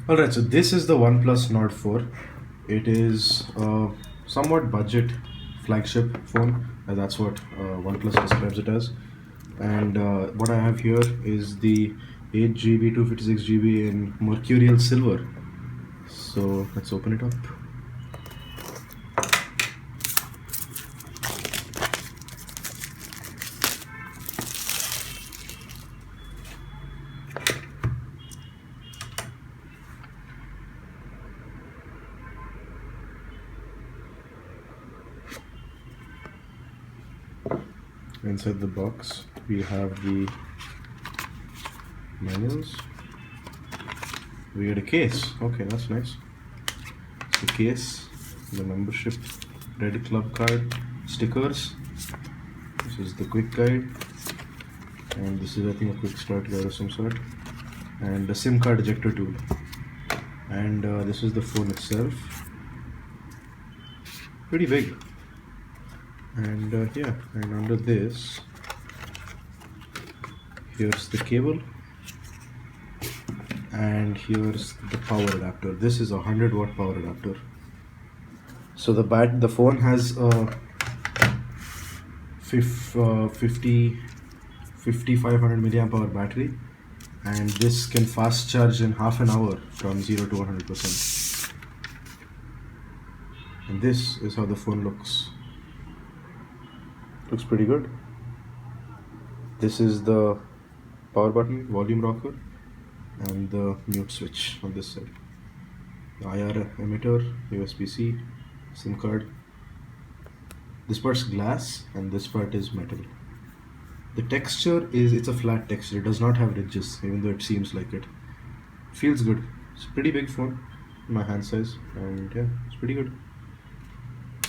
Alright, so this is the OnePlus Nord 4. It is a somewhat budget flagship phone. That's what OnePlus describes it as. And what I have here is the 8 GB, 256 GB in mercurial silver. So let's open it up. Inside the box, we have the manuals. We had a case. Okay, that's nice. It's the case, the membership, Ready Club card, stickers. This is the quick guide, and this is, I think, a quick start guide of some sort, and the SIM card ejector tool. And this is the phone itself. Pretty big. And yeah, and under this, here's the cable, and here's the power adapter. This is a 100-watt power adapter. So the phone has a 5500 milliamp hour battery, and this can fast charge in half an hour from 0 to 100%. And this is how the phone looks. Looks pretty good. This is the power button, volume rocker, and the mute switch on this side. The IR emitter, USB-C, SIM card. This part's glass and this part is metal. The texture it's a flat texture. It does not have ridges, even though it seems like it. Feels good. It's a pretty big phone, my hand size, and yeah, it's pretty good.